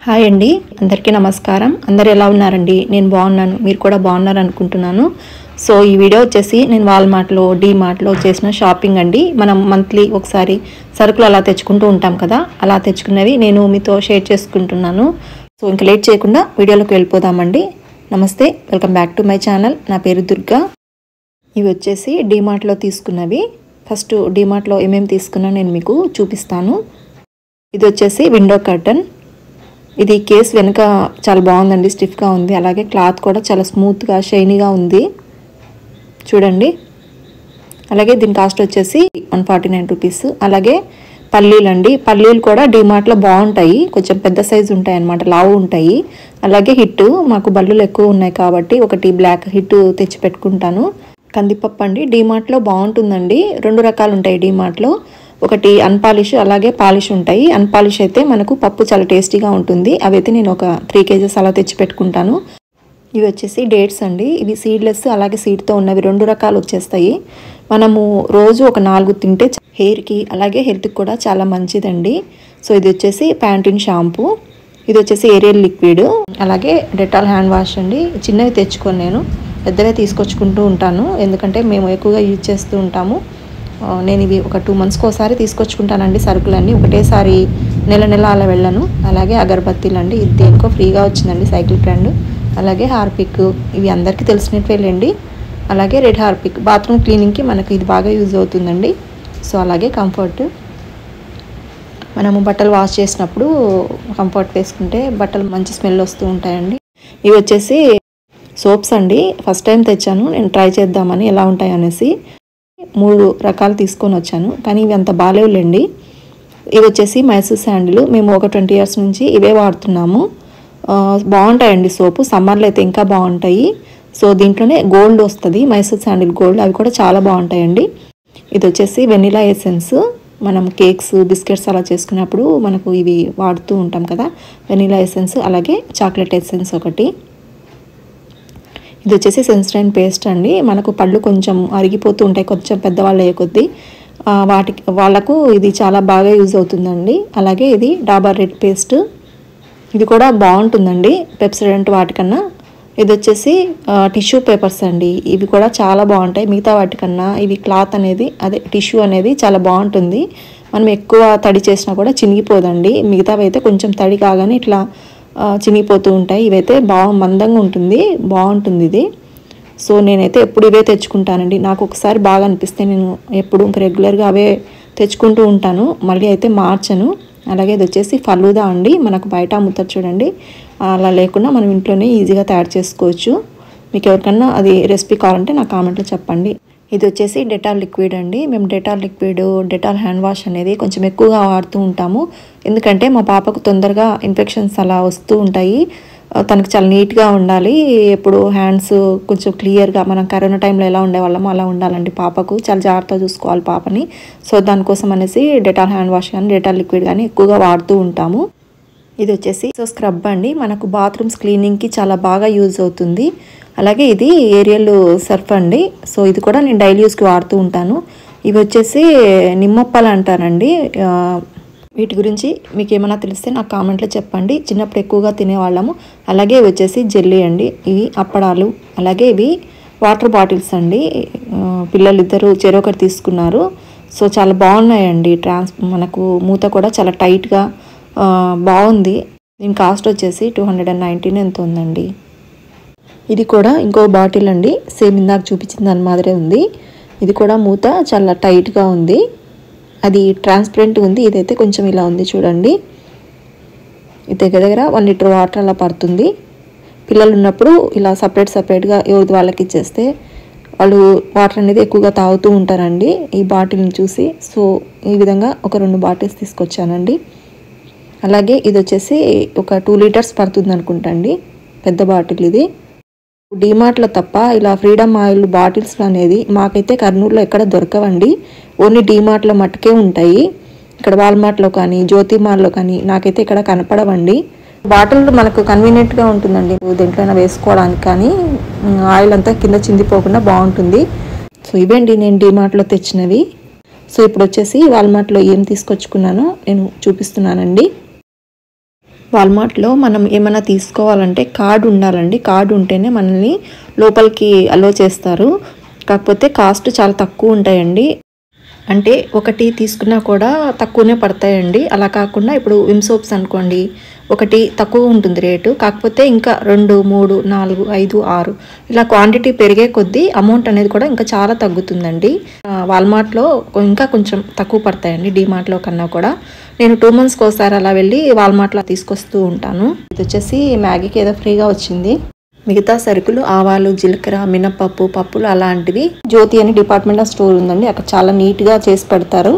Hi అండి, అందరికీ నమస్కారం. అందరు ఎలా ఉన్నారండి? నేను బాగున్నాను, మీరు కూడా బాగున్నారు అనుకుంటున్నాను. సో ఈ వీడియో వచ్చేసి నేను వాల్మార్ట్లో, డీమార్ట్లో చేసిన షాపింగ్ అండి. మనం మంత్లీ ఒకసారి సరుకులు అలా తెచ్చుకుంటూ ఉంటాం కదా, అలా తెచ్చుకున్నవి నేను మీతో షేర్ చేసుకుంటున్నాను. సో ఇంకా లేట్ చేయకుండా వీడియోలోకి వెళ్ళిపోదామండి. నమస్తే, welcome back to my channel. నా పేరు దుర్గా. ఇవి వచ్చేసి డీమార్ట్లో తీసుకున్నవి. ఫస్ట్ డీమార్ట్లో ఏమేమి తీసుకున్నా నేను మీకు చూపిస్తాను. ఇది వచ్చేసి విండో కర్టన్. ఇది కేస్ వెనుక చాలా బాగుందండి, స్టిఫ్గా ఉంది. అలాగే క్లాత్ కూడా చాలా స్మూత్గా షైనీగా ఉంది చూడండి. అలాగే దీని కాస్ట్ వచ్చేసి 149 రూపీస్. అలాగే పల్లీలు అండి, పల్లీలు కూడా డీమార్ట్లో బాగుంటాయి, కొంచెం పెద్ద సైజు ఉంటాయి అన్నమాట, లావు ఉంటాయి. అలాగే హిట్, మాకు బల్లులు ఎక్కువ ఉన్నాయి కాబట్టి ఒకటి బ్లాక్ హిట్ తెచ్చి పెట్టుకుంటాను. కందిపప్పు అండి, డీమార్ట్లో బాగుంటుందండి. 2 రకాలు ఉంటాయి డీమార్ట్లో, ఒకటి అన్పాలిష్ అలాగే పాలిష్ ఉంటాయి. అన్పాలిష్ అయితే మనకు పప్పు చాలా టేస్టీగా ఉంటుంది. అవైతే నేను ఒక 3 kgs అలా తెచ్చి పెట్టుకుంటాను. ఇవి వచ్చేసి డేట్స్ అండి, ఇవి సీడ్లెస్ అలాగే సీడ్తో ఉన్నవి 2 రకాలు వచ్చేస్తాయి. మనము రోజు ఒక 4 తింటే హెయిర్కి అలాగే హెల్త్కి కూడా చాలా మంచిదండి. సో ఇది వచ్చేసి ప్యాంటీన్ షాంపూ, ఇది వచ్చేసి ఏరియల్ లిక్విడ్, అలాగే డెటాల్ హ్యాండ్ వాష్ అండి. చిన్నవి తెచ్చుకొని నేను పెద్దవే తీసుకొచ్చుకుంటూ ఉంటాను, ఎందుకంటే మేము ఎక్కువగా యూజ్ చేస్తూ ఉంటాము. నేను ఇవి ఒక 2 monthsకి ఒకసారి తీసుకొచ్చుకుంటానండి సరుకులన్నీ, ఒకటేసారి నెల అలా వెళ్ళను. అలాగే అగరబత్తీలు అండి, ఇది దేనికో ఫ్రీగా వచ్చిందండి, సైకిల్ బ్రాండ్. అలాగే హార్పిక్, ఇవి అందరికీ తెలిసినట్వేలేండి. అలాగే రెడ్ హార్పిక్, బాత్రూమ్ క్లీనింగ్కి మనకు ఇది బాగా యూజ్ అవుతుందండి. సో అలాగే కంఫర్ట్, మనము బట్టలు వాష్ చేసినప్పుడు కంఫర్ట్ వేసుకుంటే బట్టలు మంచి స్మెల్ వస్తూ ఉంటాయండి. ఇవి వచ్చేసి సోప్స్ అండి, ఫస్ట్ టైం తెచ్చాను నేను ట్రై చేద్దామని ఎలా ఉంటాయి అనేసి. 3 రకాలు తీసుకొని వచ్చాను, కానీ ఇవి అంత బాగాలేవులేండి. ఇవి వచ్చేసి మైసూర్ శాండిల్, మేము ఒక 20 years నుంచి ఇవే వాడుతున్నాము. బాగుంటాయండి సోపు, సమ్మర్లో అయితే ఇంకా బాగుంటాయి. సో దీంట్లోనే గోల్డ్ వస్తుంది, మైసూర్ శాండిల్ గోల్డ్, అవి కూడా చాలా బాగుంటాయండి. ఇది వచ్చేసి వెనిలా ఎసెన్స్, మనం కేక్స్ బిస్కెట్స్ అలా చేసుకున్నప్పుడు మనకు ఇవి వాడుతూ ఉంటాం కదా, వెనిలా ఎసెన్స్. అలాగే చాక్లెట్ ఎసెన్స్ ఒకటి. ఇది వచ్చేసి సెన్సరైన్ పేస్ట్ అండి, మనకు పళ్ళు కొంచెం అరిగిపోతూ ఉంటాయి కొంచెం పెద్దవాళ్ళు అయ్యే కొద్దీ, వాళ్ళకు ఇది చాలా బాగా యూజ్ అవుతుందండి. అలాగే ఇది డాబర్ రెడ్ పేస్ట్, ఇది కూడా బాగుంటుందండి పెప్సోడెంట్ వాటికన్నా. ఇది వచ్చేసి టిష్యూ పేపర్స్ అండి, ఇవి కూడా చాలా బాగుంటాయి మిగతా వాటికన్నా. ఇవి క్లాత్ అనేది, అదే టిష్యూ అనేది చాలా బాగుంటుంది. మనం ఎక్కువ తడి చేసినా కూడా చినిగిపోదండి, మిగతావి అయితే కొంచెం తడి కాగానే ఇట్లా చినిగిపోతూ ఉంటాయి. ఇవైతే మందంగా ఉంటుంది, బాగుంటుంది ఇది. సో నేనైతే ఎప్పుడు ఇవే తెచ్చుకుంటానండి, నాకు ఒకసారి బాగా అనిపిస్తే నేను ఎప్పుడు ఇంకా రెగ్యులర్గా అవే తెచ్చుకుంటూ ఉంటాను, మళ్ళీ అయితే మార్చను. అలాగే ఇది వచ్చేసి ఫలూదా అండి, మనకు బయట అమ్ముతారు చూడండి, అలా లేకుండా మనం ఇంట్లోనే ఈజీగా తయారు చేసుకోవచ్చు. మీకు ఎవరికన్నా అది రెసిపీ కావాలంటే నా కామెంట్లో చెప్పండి. ఇది వచ్చేసి డెటాల్ లిక్విడ్ అండి, మేము Dettol liquid, Dettol hand wash అనేది కొంచెం ఎక్కువగా వాడుతూ ఉంటాము. ఎందుకంటే మా పాపకు తొందరగా ఇన్ఫెక్షన్స్ అలా వస్తూ ఉంటాయి, తనకు చాలా నీట్గా ఉండాలి, ఎప్పుడు హ్యాండ్స్ కొంచెం క్లియర్గా, మనం కరోనా టైంలో ఎలా ఉండేవాళ్ళమో అలా ఉండాలండి. పాపకు చాలా జాగ్రత్తగా చూసుకోవాలి పాపని. సో దానికోసం అనేసి డెటాల్ హ్యాండ్ వాష్ కానీ డెటాల్ లిక్విడ్ కానీ ఎక్కువగా వాడుతూ ఉంటాము. ఇది వచ్చేసి స్క్రబ్ అండి, మనకు బాత్రూమ్స్ క్లీనింగ్కి చాలా బాగా యూజ్ అవుతుంది. అలాగే ఇది ఏరియల్ సర్ఫ్ అండి, సో ఇది కూడా నేను డైలీ యూస్కి వాడుతూ ఉంటాను. ఇవి వచ్చేసి నిమ్మప్పలు అంటారండి, వీటి గురించి మీకు ఏమైనా తెలిస్తే నాకు కామెంట్లో చెప్పండి, చిన్నప్పుడు ఎక్కువగా తినేవాళ్ళము. అలాగే ఇవి వచ్చేసి జెల్లీ అండి, ఇవి అప్పడాలు. అలాగే ఇవి వాటర్ బాటిల్స్ అండి, పిల్లలిద్దరూ చెరొకటి తీసుకున్నారు. సో చాలా బాగున్నాయండి, మనకు మూత కూడా చాలా టైట్గా బాగుంది. దీని కాస్ట్ వచ్చేసి 219 ఎంత ఉందండి. ఇది కూడా ఇంకో బాటిల్ అండి, సేమ్ ఇందాక చూపించిన దాని మాదిరే ఉంది. ఇది కూడా మూత చాలా టైట్గా ఉంది, అది ట్రాన్స్పరెంట్ ఉంది. ఇదైతే కొంచెం ఇలా ఉంది చూడండి. ఇది దగ్గర 1 లీటర్ వాటర్ అలా పడుతుంది. పిల్లలు ఉన్నప్పుడు ఇలా సపరేట్గా ఎవరిది వాళ్ళకి ఇచ్చేస్తే వాళ్ళు వాటర్ అనేది ఎక్కువగా తాగుతూ ఉంటారండి ఈ బాటిల్ని చూసి. సో ఈ విధంగా ఒక 2 బాటిల్స్ తీసుకొచ్చానండి. అలాగే ఇది వచ్చేసి ఒక 2 liters పడుతుంది అనుకుంటా అండి, పెద్ద బాటిల్ ఇది. డీమార్ట్లో తప్ప ఇలా ఫ్రీడమ్ ఆయిల్ బాటిల్స్ అనేది మాకైతే కర్నూలులో ఎక్కడ దొరకవండి, ఓన్లీ డీమార్ట్లో మట్టుకే ఉంటాయి. ఇక్కడ వాల్మార్ట్లో కానీ జ్యోతి మాల్లో కానీ నాకైతే ఇక్కడ కనపడవండి. బాటిల్ మనకు కన్వీనియంట్గా ఉంటుందండి, దేంట్లోనే వేసుకోవడానికి, కానీ ఆయిల్ అంతా కింద చిందిపోకుండా బాగుంటుంది. సో ఇవేంటి నేను డీమార్ట్లో తెచ్చినవి. సో ఇప్పుడు వచ్చేసి వాల్మార్ట్లో ఏం తీసుకొచ్చుకున్నానో నేను చూపిస్తున్నానండి. వాల్మార్ట్లో మనం ఏమైనా తీసుకోవాలంటే కార్డు ఉండాలండి. కార్డు ఉంటేనే మనల్ని లోపలికి అలో చేస్తారు. కాకపోతే కాస్ట్ చాలా తక్కువ ఉంటాయండి. అంటే ఒకటి తీసుకున్నా కూడా తక్కువనే పడతాయండి. అలా కాకుండా ఇప్పుడు విమ్ సోప్స్ అనుకోండి, ఒకటి తక్కువ ఉంటుంది రేటు. కాకపోతే ఇంకా 2, 3, 4, 5, 6 ఇలా క్వాంటిటీ పెరిగే కొద్దీ అమౌంట్ అనేది కూడా ఇంకా చాలా తగ్గుతుందండి. వాల్మార్ట్లో ఇంకా కొంచెం తక్కువ పడతాయండి డీమార్ట్లో కన్నా కూడా. నేను 2 monthsకి ఒకసారి అలా వెళ్ళి వాల్మార్ట్లో తీసుకొస్తూ ఉంటాను. ఇది వచ్చేసి మ్యాగీకి ఏదో ఫ్రీగా వచ్చింది. మిగతా సరుకులు ఆవాలు, జీలకర్ర, మినపప్పు, పప్పులు అలాంటివి జ్యోతి అని డిపార్ట్మెంటల్ స్టోర్ ఉందండి. అక్కడ చాలా నీట్గా చేసి పెడతారు.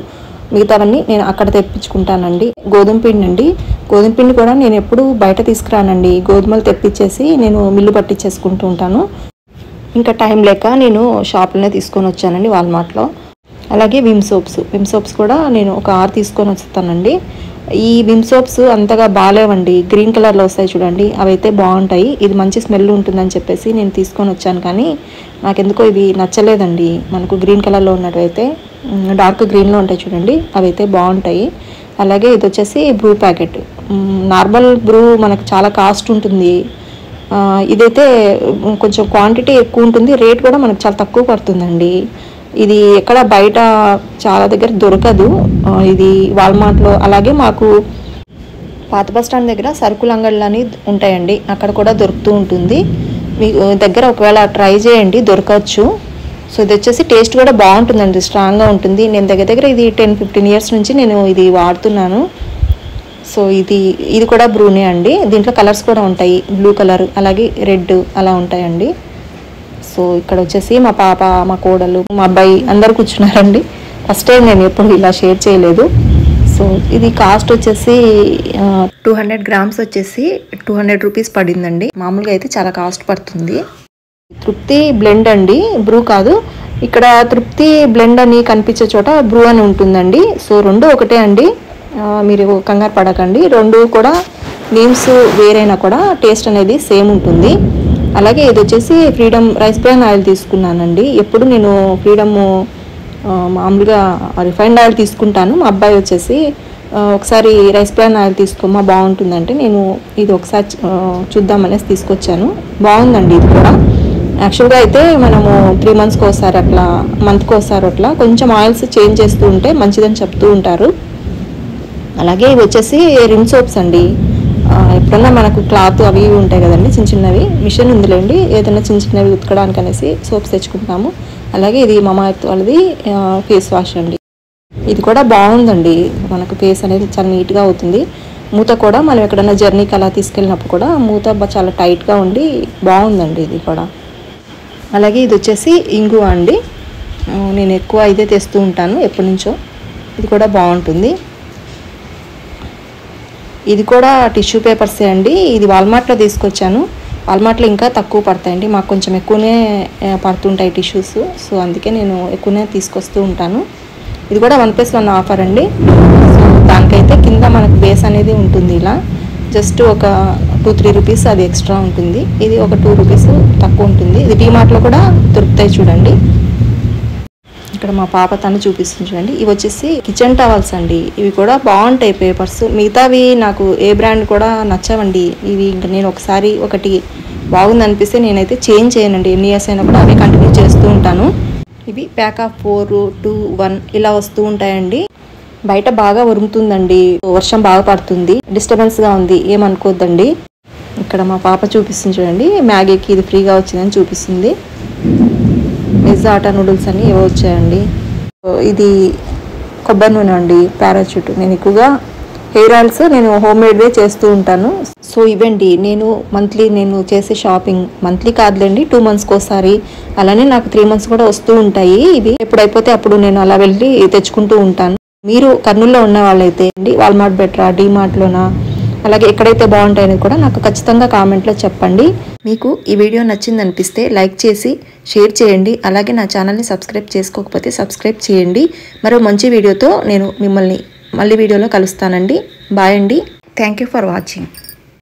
మిగతావన్నీ నేను అక్కడ తెప్పించుకుంటానండి. గోధుమ పిండి అండి. గోధుమ పిండి కూడా నేను ఎప్పుడు బయట తీసుకురానండి. గోధుమలు తెప్పించేసి నేను మిల్లు పట్టించేసుకుంటూ ఉంటాను. ఇంకా టైం లేక నేను షాప్లోనే తీసుకొని వచ్చానండి వాల్మార్ట్లో. అలాగే విమ్ సోప్స్ కూడా నేను ఒక 6 తీసుకొని వస్తానండి. ఈ విమ్ సోప్స్ అంతగా బాగాలేవండి. గ్రీన్ కలర్లో వస్తాయి చూడండి, అవైతే బాగుంటాయి. ఇది మంచి స్మెల్ ఉంటుందని చెప్పేసి నేను తీసుకొని వచ్చాను. కానీ నాకెందుకో ఇవి నచ్చలేదండి. మనకు గ్రీన్ కలర్లో ఉన్నట్టయితే డార్క్ గ్రీన్లో ఉంటాయి చూడండి, అవైతే బాగుంటాయి. అలాగే ఇది వచ్చేసి బ్రూ ప్యాకెట్. నార్మల్ బ్రూ మనకు చాలా కాస్ట్ ఉంటుంది. ఇదైతే కొంచెం క్వాంటిటీ ఎక్కువ ఉంటుంది. రేట్ కూడా మనకు చాలా తక్కువ పడుతుందండి. ఇది ఎక్కడ బయట చాలా దగ్గర దొరకదు. ఇది వాల్మార్ట్లో. అలాగే మాకు పాత బస్ స్టాండ్ దగ్గర సరుకుల అంగళ్ళు అని ఉంటాయండి, అక్కడ కూడా దొరుకుతూ ఉంటుంది. మీ దగ్గర ఒకవేళ ట్రై చేయండి, దొరకవచ్చు. సో ఇది వచ్చేసి టేస్ట్ కూడా బాగుంటుందండి, స్ట్రాంగ్గా ఉంటుంది. నేను దగ్గర ఇది 10-15 years నుంచి నేను ఇది వాడుతున్నాను. సో ఇది కూడా బ్రూనే అండి. దీంట్లో కలర్స్ కూడా ఉంటాయి, బ్లూ కలర్ అలాగే రెడ్ అలా ఉంటాయండి. సో ఇక్కడ వచ్చేసి మా పాప, మా కోడలు, మా అబ్బాయి అందరు కూర్చున్నారండి. ఫస్ట్ టైం నేను ఎప్పుడు ఇలా షేర్ చేయలేదు. సో ఇది కాస్ట్ వచ్చేసి 200 grams వచ్చేసి 200 rupees పడిందండి. మామూలుగా అయితే చాలా కాస్ట్ పడుతుంది. తృప్తి బ్లెండ్ అండి, బ్రూ కాదు. ఇక్కడ తృప్తి బ్లెండ్ అని కనిపించే చోట బ్రూ అని ఉంటుందండి. సో 2 ఒకటే అండి, మీరు కంగారు పడకండి. 2 కూడా నేమ్స్ వేరైనా కూడా టేస్ట్ అనేది సేమ్ ఉంటుంది. అలాగే ఇది వచ్చేసి ఫ్రీడమ్ రైస్ బ్రాన్ ఆయిల్ తీసుకున్నానండి. ఎప్పుడు నేను ఫ్రీడమ్ మామూలుగా రిఫైండ్ ఆయిల్ తీసుకుంటాను. మా అబ్బాయి వచ్చేసి ఒకసారి రైస్ బ్రాన్ ఆయిల్ తీసుకోమా బాగుంటుందంటే నేను ఇది ఒకసారి చూద్దామనేసి తీసుకొచ్చాను. బాగుందండి ఇది కూడా. యాక్చువల్గా అయితే మనము 3 monthsకి ఒకసారి అట్లా, మంత్కి ఒకసారి అట్లా కొంచెం ఆయిల్స్ చేంజ్ చేస్తూ ఉంటే మంచిదని చెప్తూ ఉంటారు. అలాగే ఇవి వచ్చేసి రిన్ సోప్స్ అండి. ఎప్పుడన్నా మనకు క్లాత్ అవి ఉంటాయి కదండి, చిన్నవి మిషన్ ఉందిలేండి, ఏదైనా చిన్నవి ఉతకడానికి అనేసి సోప్స్ తెచ్చుకుంటాము. అలాగే ఇది మమా ఎర్త్ వాళ్ళది ఫేస్ వాష్ అండి. ఇది కూడా బాగుందండి, మనకు ఫేస్ అనేది చాలా నీట్గా అవుతుంది. మూత కూడా మనం ఎక్కడైనా జర్నీకి అలా తీసుకెళ్ళినప్పుడు కూడా మూత చాలా టైట్గా ఉండి బాగుందండి ఇది కూడా. అలాగే ఇది వచ్చేసి ఇంగువ అండి. నేను ఎక్కువ ఇదే తెస్తూ ఉంటాను ఎప్పటి నుంచో. ఇది కూడా బాగుంటుంది. ఇది కూడా టిష్యూ పేపర్సే అండి. ఇది వాల్మార్ట్లో తీసుకొచ్చాను. వాల్మార్ట్లో ఇంకా తక్కువ పడతాయండి, మాకు కొంచెం ఎక్కువనే పడుతుంటాయి టిష్యూస్. సో అందుకే నేను ఎక్కువనే తీసుకొస్తూ ఉంటాను. ఇది కూడా 1+1 ఆఫర్ అండి. సో దానికైతే కింద మనకు బేస్ అనేది ఉంటుంది, ఇలా జస్ట్ ఒక 2-3 rupees అది ఎక్స్ట్రా ఉంటుంది. ఇది ఒక 2 rupees తక్కువ ఉంటుంది. ఇది డీమార్ట్లో కూడా దొరుకుతాయి చూడండి. ఇక్కడ మా పాప తను చూపిస్తుంది చూడండి. ఇవి వచ్చేసి కిచెన్ టవల్స్ అండి. ఇవి కూడా బాగుంటాయి పేపర్స్. మిగతావి నాకు ఏ బ్రాండ్ కూడా నచ్చవండి. ఇవి ఇంకా నేను ఒకసారి ఒకటి బాగుంది అనిపిస్తే నేనైతే చేంజ్ చేయనండి. ఎన్ని ఇయర్స్ అయినా కూడా అవే కంటిన్యూ చేస్తూ ఉంటాను. ఇవి ప్యాక్ ఆఫ్ 4, 2, 1 ఇలా వస్తూ ఉంటాయండి. బయట బాగా ఉరుముతుందండి, వర్షం బాగా పడుతుంది, డిస్టర్బెన్స్గా ఉంది, ఏమనుకోద్దండి. ఇక్కడ మా పాప చూపిస్తుంది చూడండి, మ్యాగీకి ఇది ఫ్రీగా వచ్చిందని చూపిస్తుంది. పిజ్జా ఆటా నూడిల్స్ అని ఏవో వచ్చాయండి. ఇది కొబ్బరి నూనె అండి, పారాచూట్. నేను ఎక్కువగా హెయిర్ ఆయిల్స్ నేను హోమ్ మేడ్వే చేస్తూ ఉంటాను. సో ఇవండి నేను మంత్లీ నేను చేసే షాపింగ్. మంత్లీ కాదులేండి, 2 monthsకి ఒకసారి, అలానే నాకు 3 months కూడా వస్తూ ఉంటాయి. ఇవి ఎప్పుడైపోతే అప్పుడు నేను అలా వెళ్ళి తెచ్చుకుంటూ ఉంటాను. మీరు కర్నూలులో ఉన్న వాళ్ళైతే అండి వాల్మార్ట్ బెటరా, డీమార్ట్లోనా, అలాగే ఎక్కడైతే బాగుంటాయని కూడా నాకు ఖచ్చితంగా కామెంట్లో చెప్పండి. మీకు ఈ వీడియో నచ్చింది అనిపిస్తే లైక్ చేసి షేర్ చేయండి. అలాగే నా ఛానల్ని సబ్స్క్రైబ్ చేసుకోకపోతే సబ్స్క్రైబ్ చేయండి. మరో మంచి వీడియోతో నేను మిమ్మల్ని మళ్ళీ వీడియోలో కలుస్తానండి. బాయ్ అండి. Thank you for watching.